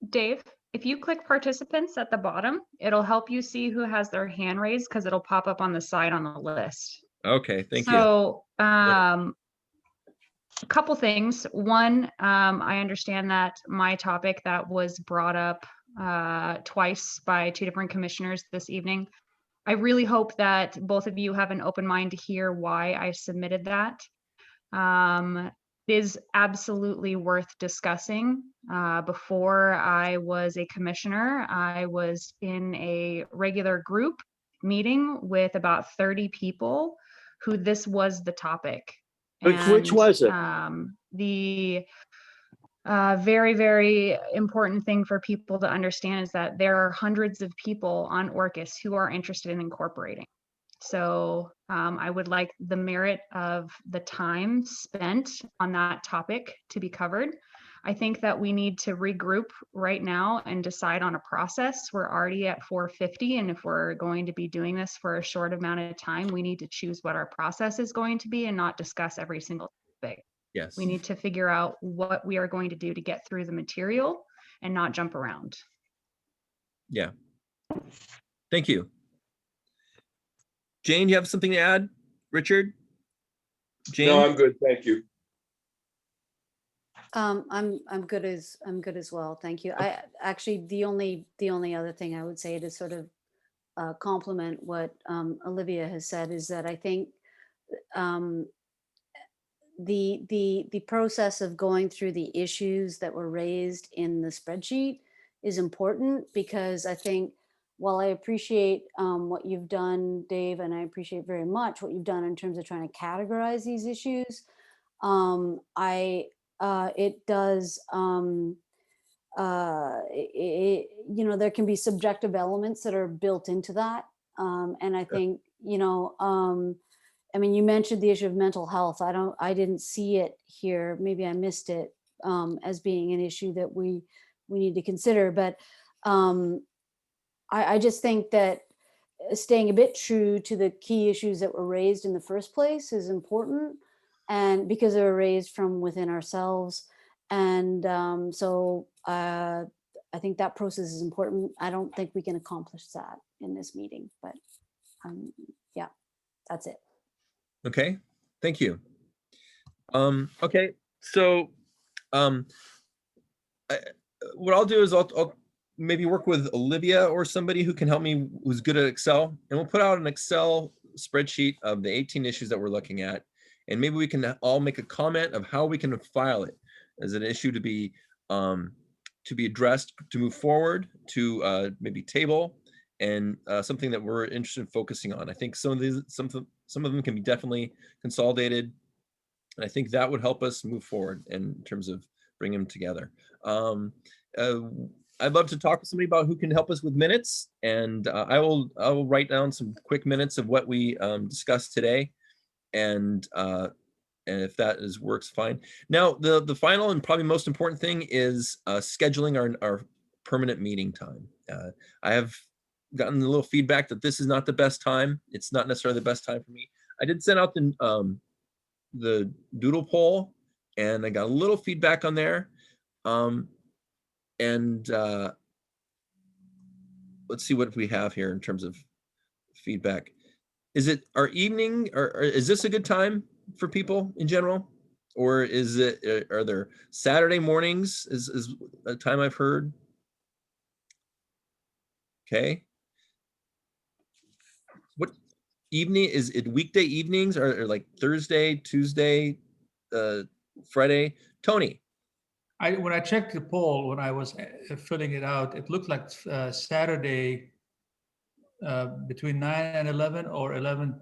Dave, if you click participants at the bottom, it'll help you see who has their hand raised, because it'll pop up on the side on the list. Okay, thank you. So, a couple things. One, I understand that my topic that was brought up twice by two different commissioners this evening. I really hope that both of you have an open mind to hear why I submitted that. It is absolutely worth discussing. Before I was a commissioner, I was in a regular group meeting with about 30 people who this was the topic. Which was it? The very, very important thing for people to understand is that there are hundreds of people on Orcus who are interested in incorporating. So I would like the merit of the time spent on that topic to be covered. I think that we need to regroup right now and decide on a process. We're already at 4:50, and if we're going to be doing this for a short amount of time, we need to choose what our process is going to be and not discuss every single topic. Yes. We need to figure out what we are going to do to get through the material and not jump around. Yeah. Thank you. Jane, you have something to add? Richard? Jane? No, I'm good. Thank you. I'm good as well. Thank you. I actually, the only other thing I would say to sort of complement what Olivia has said is that I think the process of going through the issues that were raised in the spreadsheet is important, because I think while I appreciate what you've done, Dave, and I appreciate very much what you've done in terms of trying to categorize these issues, It does, you know, there can be subjective elements that are built into that. And I think, you know, I mean, you mentioned the issue of mental health. I didn't see it here. Maybe I missed it as being an issue that we need to consider. But I just think that staying a bit true to the key issues that were raised in the first place is important, and because they were raised from within ourselves. And so I think that process is important. I don't think we can accomplish that in this meeting, but yeah, that's it. Okay, thank you. Okay, so what I'll do is I'll maybe work with Olivia or somebody who can help me, who's good at Excel, and we'll put out an Excel spreadsheet of the 18 issues that we're looking at. And maybe we can all make a comment of how we can file it as an issue to be addressed, to move forward, to maybe table, and something that we're interested in focusing on. I think some of them can be definitely consolidated, and I think that would help us move forward in terms of bringing them together. I'd love to talk to somebody about who can help us with minutes, and I will write down some quick minutes of what we discussed today, and if that works, fine. Now, the final and probably most important thing is scheduling our permanent meeting time. I have gotten a little feedback that this is not the best time. It's not necessarily the best time for me. I did send out the doodle poll, and I got a little feedback on there. Let's see what we have here in terms of feedback. Is it our evening, or is this a good time for people in general? Or is it, are there Saturday mornings is a time I've heard? Okay. What evening, is it weekday evenings or like Thursday, Tuesday, Friday? Tony? When I checked the poll, when I was filling it out, it looked like Saturday between 9 and 11 or 11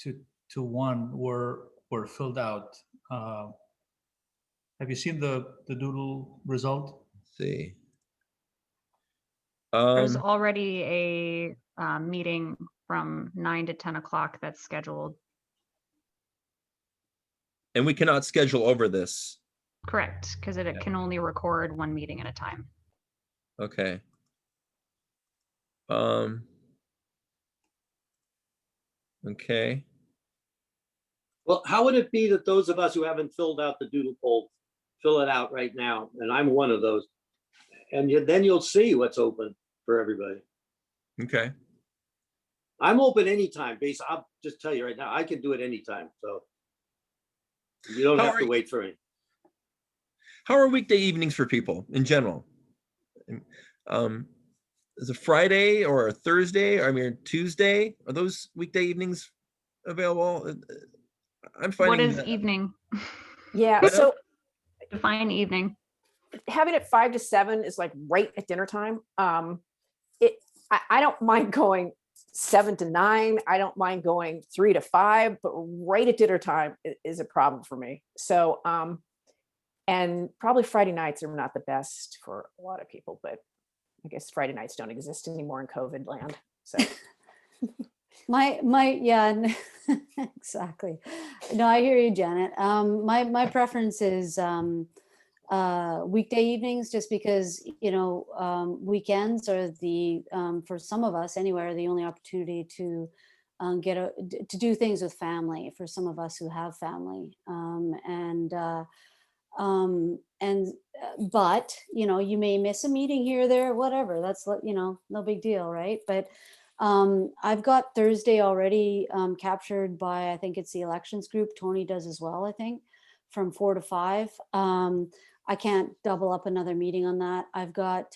to 1 were filled out. Have you seen the doodle result? Let's see. There's already a meeting from 9 to 10 o'clock that's scheduled. And we cannot schedule over this. Correct, because it can only record one meeting at a time. Okay. Okay. Well, how would it be that those of us who haven't filled out the doodle poll fill it out right now? And I'm one of those. And then you'll see what's open for everybody. Okay. I'm open anytime, based. I'll just tell you right now, I can do it anytime. So you don't have to wait for me. How are weekday evenings for people in general? Is a Friday or a Thursday, or I mean Tuesday? Are those weekday evenings available? I'm finding. What is evening? Yeah, so Define evening. having it 5 to 7 is like right at dinner time. I don't mind going 7 to 9. I don't mind going 3 to 5, but right at dinner time is a problem for me. So, and probably Friday nights are not the best for a lot of people, but I guess Friday nights don't exist anymore in COVID land. So yeah, exactly. No, I hear you, Janet. My preference is weekday evenings, just because, you know, weekends are for some of us anyway, are the only opportunity to to do things with family for some of us who have family. But, you know, you may miss a meeting here or there, whatever. That's, you know, no big deal, right? But I've got Thursday already captured by, I think it's the elections group. Tony does as well, I think, from 4 to 5. I can't double up another meeting on that. I've got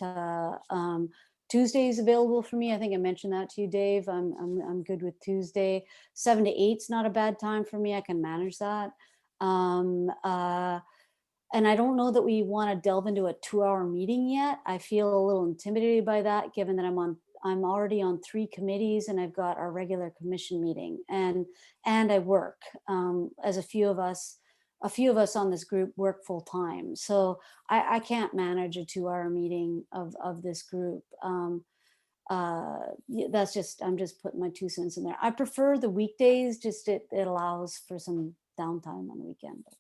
Tuesdays available for me. I think I mentioned that to you, Dave. I'm good with Tuesday. 7 to 8 is not a bad time for me. I can manage that. And I don't know that we want to delve into a 2-hour meeting yet. I feel a little intimidated by that, given that I'm already on 3 committees, and I've got our regular commission meeting, and I work, as a few of us a few of us on this group work full time. So I can't manage a 2-hour meeting of this group. Yeah, that's just, I'm just putting my 2 cents in there. I prefer the weekdays, just it allows for some downtime on the weekend. But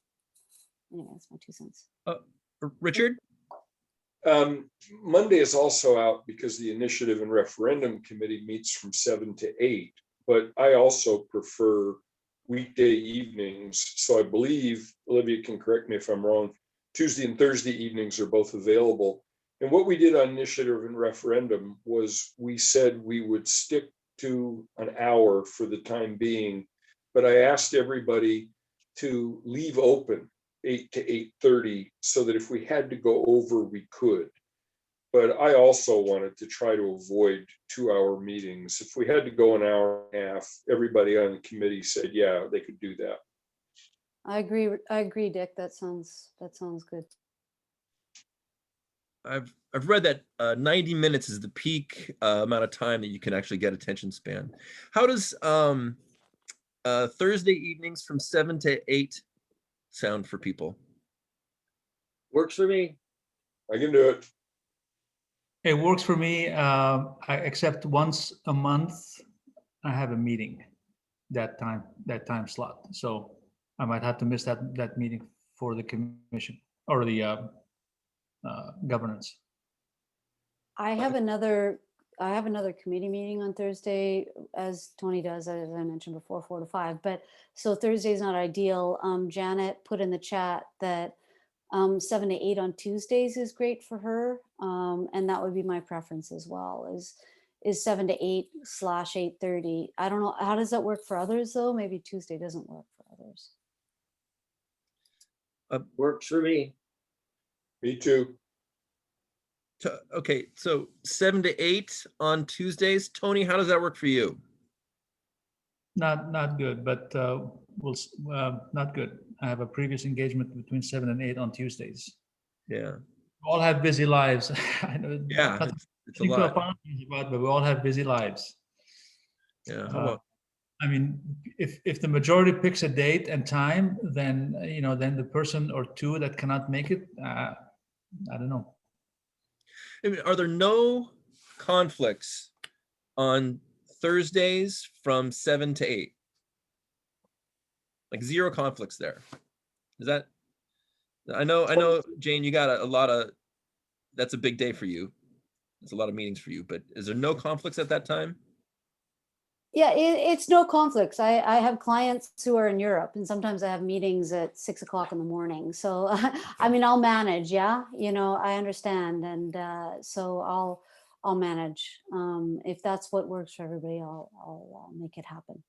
anyway, that's my 2 cents. Richard? Monday is also out because the Initiative and Referendum Committee meets from 7 to 8, but I also prefer weekday evenings. So I believe, Olivia can correct me if I'm wrong, Tuesday and Thursday evenings are both available. And what we did on Initiative and Referendum was we said we would stick to an hour for the time being, but I asked everybody to leave open 8 to 8:30 so that if we had to go over, we could. But I also wanted to try to avoid 2-hour meetings. If we had to go an hour and a half, everybody on the committee said, yeah, they could do that. I agree, Dick. That sounds good. I've read that 90 minutes is the peak amount of time that you can actually get attention span. How does Thursday evenings from 7 to 8 sound for people? Works for me. I can do it. It works for me, except once a month, I have a meeting that time slot. So I might have to miss that meeting for the commission or the governance. I have another committee meeting on Thursday, as Tony does, as I mentioned before, 4 to 5. But so Thursday's not ideal. Janet put in the chat that 7 to 8 on Tuesdays is great for her, and that would be my preference as well. Is 7 to 8 / 8:30. I don't know, how does that work for others though? Maybe Tuesday doesn't work for others. Works for me. Me too. Okay, so 7 to 8 on Tuesdays. Tony, how does that work for you? Not good, but not good. I have a previous engagement between 7 and 8 on Tuesdays. Yeah. We all have busy lives. I know. Yeah, it's a lot. But we all have busy lives. Yeah. How about? I mean, if the majority picks a date and time, then then the person or two that cannot make it, I don't know. I mean, are there no conflicts on Thursdays from 7 to 8? Like 0 conflicts there. Is that? I know, Jane, you got a lot of. That's a big day for you. It's a lot of meetings for you. But is there no conflicts at that time? Yeah, it's no conflicts. I have clients who are in Europe, and sometimes I have meetings at 6 o'clock in the morning. So, I mean, I'll manage. Yeah, I understand, and so I'll manage. If that's what works for everybody, I'll make it happen.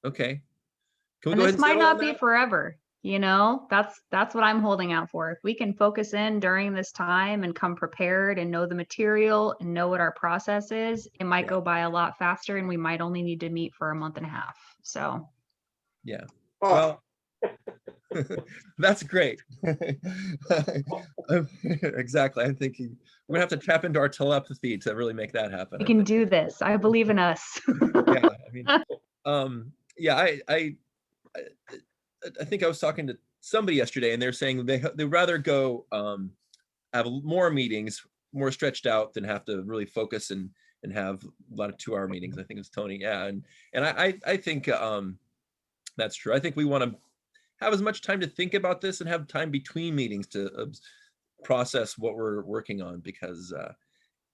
Okay. Can we And go this ahead and might settle not on be that? forever. That's what I'm holding out for. If we can focus in during this time and come prepared and know the material and know what our process is, it might go by a lot faster, and we might only need to meet for a month and a half. So Yeah. Oh, Well, that's great. Exactly. I'm thinking we're gonna have to tap into our telepathy to really make that happen. we can do this. I believe in us. Yeah. I mean, yeah. I think I was talking to somebody yesterday, and they're saying they rather go have more meetings, more stretched out, than have to really focus and have a lot of 2-hour meetings. I think it's Tony. Yeah, and I think that's true. I think we want to have as much time to think about this and have time between meetings to process what we're working on, because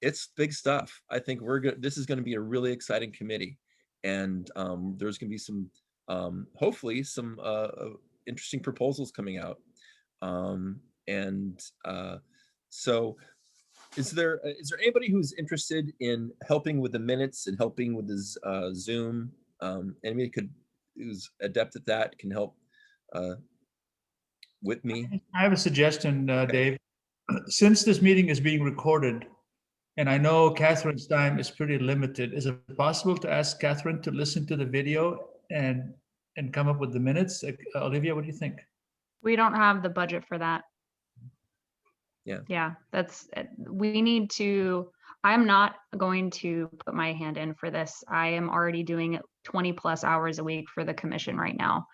it's big stuff. I think this is going to be a really exciting committee, and there's going to be some hopefully some interesting proposals coming out. So is there anybody who's interested in helping with the minutes and helping with this Zoom? Anybody who's adept at that can help with me? I have a suggestion, Dave. Since this meeting is being recorded, and I know Catherine's time is pretty limited, is it possible to ask Catherine to listen to the video and come up with the minutes? Olivia, what do you think? We don't have the budget for that. Yeah. Yeah, we need to, I'm not going to put my hand in for this. I am already doing 20 plus hours a week for the commission right now.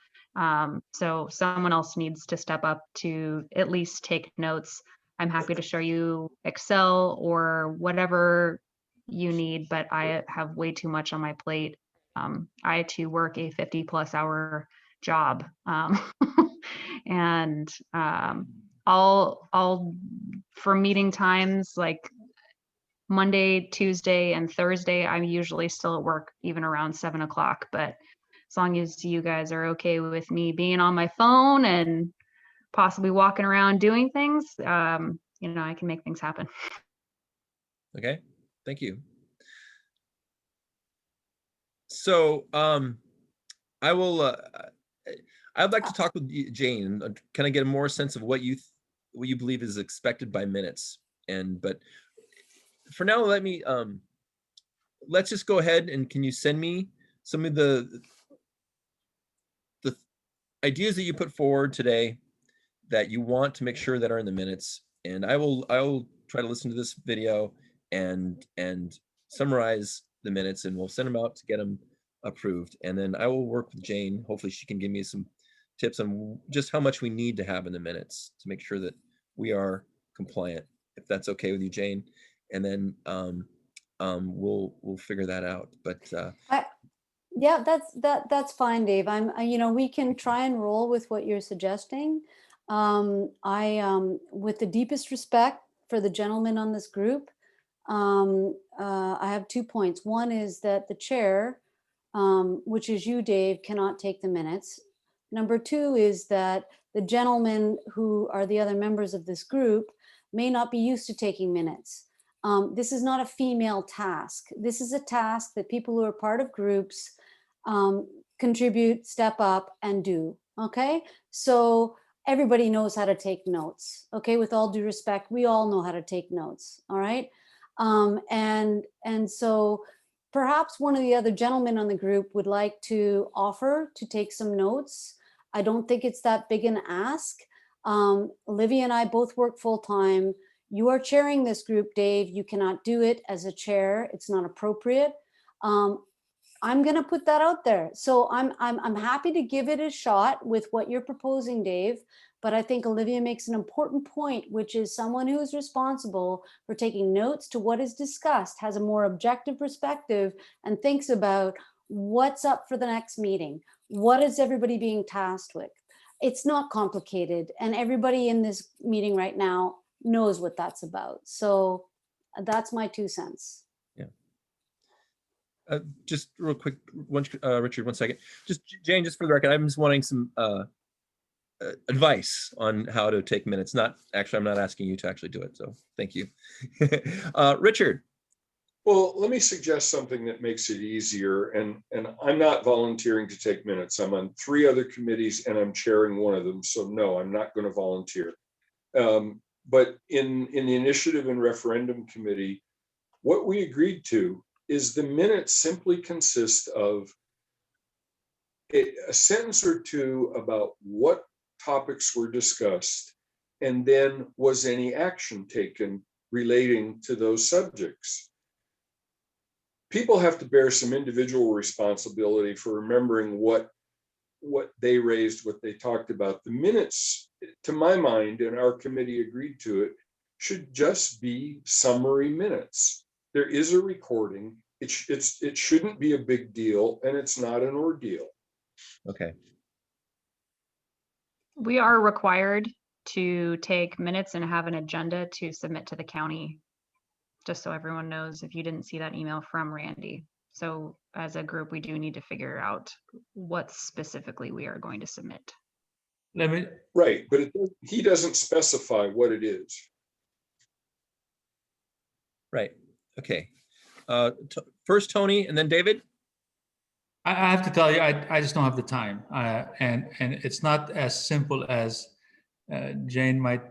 So someone else needs to step up to at least take notes. I'm happy to show you Excel or whatever you need, but I have way too much on my plate. I too work a 50 plus hour job. And I'll for meeting times like Monday, Tuesday, and Thursday, I'm usually still at work even around 7 o'clock. But as long as you guys are okay with me being on my phone and possibly walking around doing things, I can make things happen. Okay, thank you. So I will. I'd like to talk with Jane. Can I get a more sense of what you believe is expected by minutes? But for now, let's just go ahead and can you send me some of the ideas that you put forward today that you want to make sure that are in the minutes, and I will try to listen to this video and summarize the minutes, and we'll send them out to get them approved. And then I will work with Jane. Hopefully she can give me some tips on just how much we need to have in the minutes to make sure that we are compliant, if that's okay with you, Jane. And then we'll figure that out. But yeah, that's fine, Dave. We can try and roll with what you're suggesting. With the deepest respect for the gentleman on this group, I have 2 points. One is that the chair, which is you, Dave, cannot take the minutes. Number 2 is that the gentlemen who are the other members of this group may not be used to taking minutes. This is not a female task. This is a task that people who are part of groups contribute, step up, and do. Okay, so everybody knows how to take notes. Okay, with all due respect, we all know how to take notes. All right, and so perhaps one of the other gentlemen on the group would like to offer to take some notes. I don't think it's that big an ask. Olivia and I both work full time. You are chairing this group, Dave. You cannot do it as a chair. It's not appropriate. I'm going to put that out there. So I'm happy to give it a shot with what you're proposing, Dave. But I think Olivia makes an important point, which is someone who is responsible for taking notes to what is discussed, has a more objective perspective, and thinks about what's up for the next meeting. What is everybody being tasked with? It's not complicated. And everybody in this meeting right now knows what that's about. So that's my 2 cents. Yeah. Just real quick, Richard, 1 second. Just Jane, just for the record, I'm just wanting some advice on how to take minutes. I'm not asking you to actually do it. So thank you. Richard. Well, let me suggest something that makes it easier. And I'm not volunteering to take minutes. I'm on 3 other committees and I'm chairing one of them. So no, I'm not going to volunteer. But in the initiative and referendum committee, what we agreed to is the minutes simply consist of a sentence or 2 about what topics were discussed, and then was any action taken relating to those subjects. People have to bear some individual responsibility for remembering what they raised, what they talked about. The minutes, to my mind, and our committee agreed to it, should just be summary minutes. There is a recording. It shouldn't be a big deal, and it's not an ordeal. Okay. We are required to take minutes and have an agenda to submit to the county, just so everyone knows, if you didn't see that email from Randy. So as a group, we do need to figure out what specifically we are going to submit. Right, but he doesn't specify what it is. Right. Okay. First Tony, and then David. I have to tell you, I just don't have the time, and it's not as simple as Jane might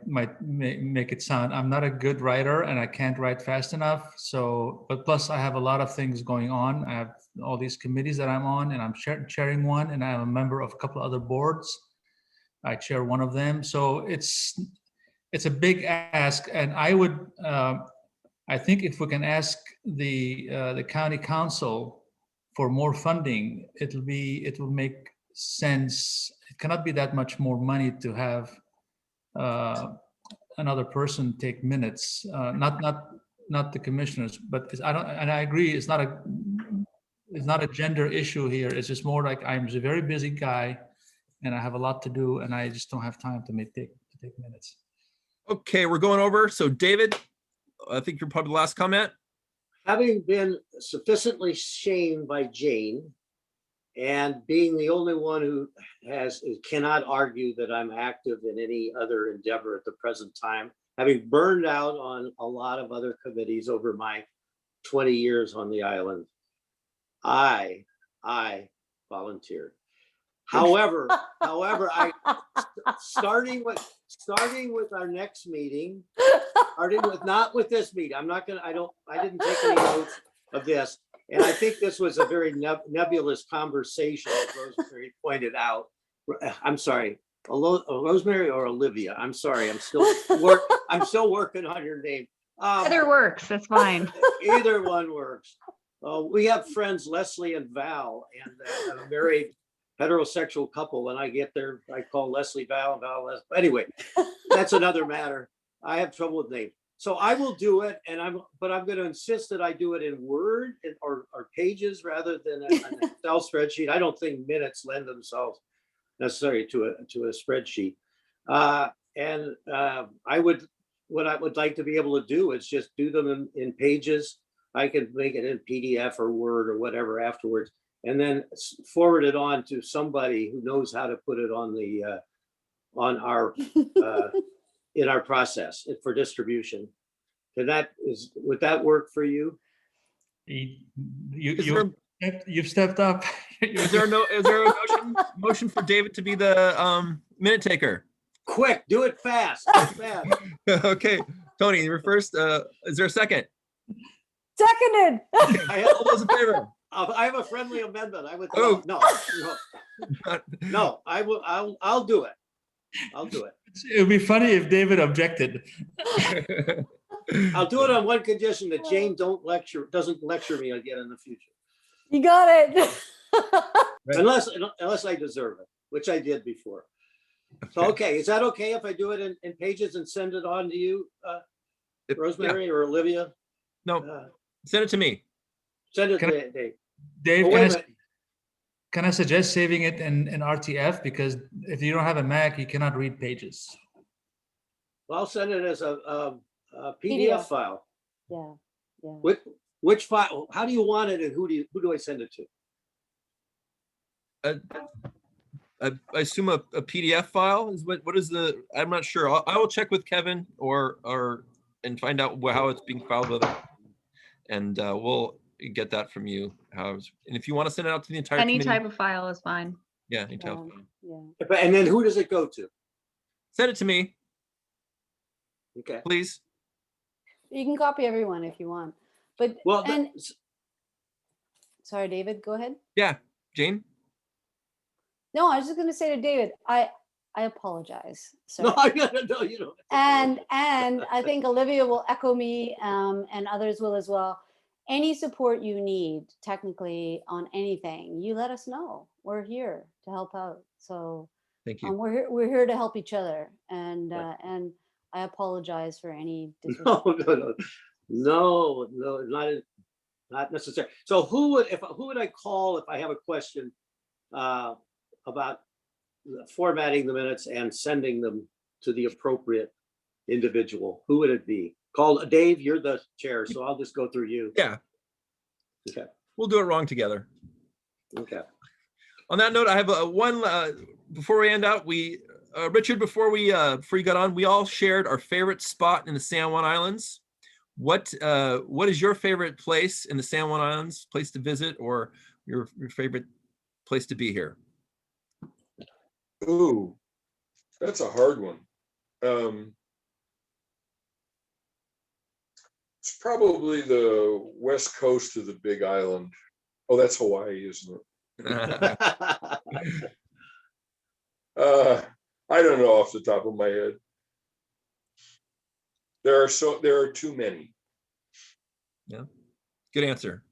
make it sound. I'm not a good writer, and I can't write fast enough. So, but plus I have a lot of things going on. I have all these committees that I'm on, and I'm chairing one, and I'm a member of a couple of other boards. I chair one of them. So it's a big ask, and I would I think if we can ask the county council for more funding, it will make sense. It cannot be that much more money to have another person take minutes, not the commissioners, but I agree, it's not a gender issue here. It's just more like I'm a very busy guy and I have a lot to do and I just don't have time to take minutes. Okay, we're going over. So David, I think you're probably the last comment. Having been sufficiently shamed by Jane and being the only one who cannot argue that I'm active in any other endeavor at the present time, having burned out on a lot of other committees over my 20 years on the island, I volunteered. However, starting with our next meeting, not with this meeting, I didn't take any notes of this. And I think this was a very nebulous conversation, as Rosemary pointed out. I'm sorry, Rosemary or Olivia? I'm sorry, I'm still working on your name. Either works, that's fine. Either one works. We have friends, Leslie and Val, and a married heterosexual couple. When I get there, I call Leslie Val and Val Leslie. Anyway, that's another matter. I have trouble with names. So I will do it, but I'm going to insist that I do it in Word or pages rather than an Excel spreadsheet. I don't think minutes lend themselves necessarily to a spreadsheet. What I would like to be able to do is just do them in pages. I can make it in PDF or Word or whatever afterwards, and then forward it on to somebody who knows how to put it on in our process for distribution. Would that work for you? You've stepped up. Is there a motion for David to be the minute taker? Quick, do it fast. Okay, Tony, you're first. Is there a second? Seconded. All those in favor? I have a friendly amendment. I would. Oh. No. I will. I'll do it. I'll do it. It would be funny if David objected. I'll do it on one condition: that Jane doesn't lecture me again in the future. You got it. Unless I deserve it, which I did before. So, okay, is that okay if I do it in pages and send it on to you, Rosemary or Olivia? No, send it to me. Send it to Dave. Dave, can I suggest saving it in RTF? Because if you don't have a Mac, you cannot read pages. Well, I'll send it as a PDF file. Yeah. Which file? How do you want it, and who do I send it to? I assume a PDF file is what is the? I'm not sure. I will check with Kevin and find out how it's being filed with it, and we'll get that from you. And if you want to send it out to the entire Any committee, type of file is fine. Yeah, any type. Yeah. And then who does it go to? Send it to me. Okay. Please. You can copy everyone if you want, but sorry, David, go ahead. Yeah, Jane. No, I was just going to say to David, I apologize. Sorry. No, you don't. And I think Olivia will echo me, and others will as well. Any support you need technically on anything, you let us know. We're here to help out. So thank you. We're here to help each other, and I apologize for any disrespect. No, not necessary. So who would I call if I have a question about formatting the minutes and sending them to the appropriate individual? Who would it be? Call Dave, you're the chair, so I'll just go through you. Yeah. Okay. We'll do it wrong together. Okay. On that note, I have one before we end out. Richard, before you got on, we all shared our favorite spot in the San Juan Islands. What is your favorite place in the San Juan Islands? Place to visit, or your favorite place to be here? Ooh, that's a hard one. It's probably the west coast of the Big Island. Oh, that's Hawaii, isn't it? I don't know off the top of my head. There are too many. Yeah, good answer.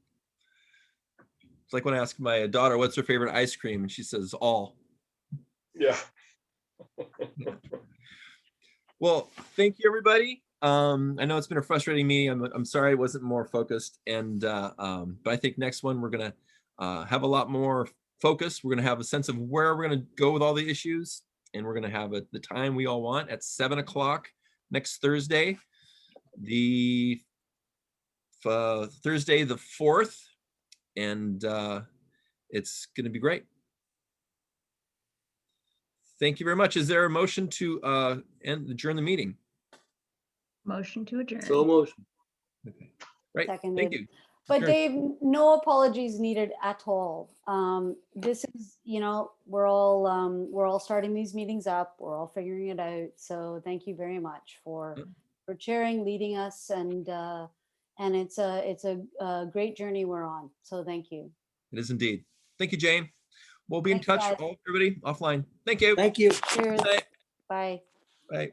It's like when I ask my daughter, what's her favorite ice cream? And she says, all. Yeah. Well, thank you, everybody. I know it's been a frustrating meeting. I'm sorry it wasn't more focused. And but I think next one we're gonna have a lot more focus. We're gonna have a sense of where we're gonna go with all the issues, and we're gonna have the time we all want at 7 o'clock next Thursday, the Thursday the 4th, and it's gonna be great. Thank you very much. Is there a motion to adjourn the meeting? Motion to adjourn. So motion. Okay. Right. Thank Seconded. you. But Sure. Dave, no apologies needed at all. This is, we're all starting these meetings up. We're all figuring it out. So thank you very much for chairing, leading us, and it's a great journey we're on. So thank you. It is indeed. Thank you, Jane. We'll be in Thanks, touch, guys. everybody offline. Thank you. Thank you. Cheers. Good night. Bye. Bye.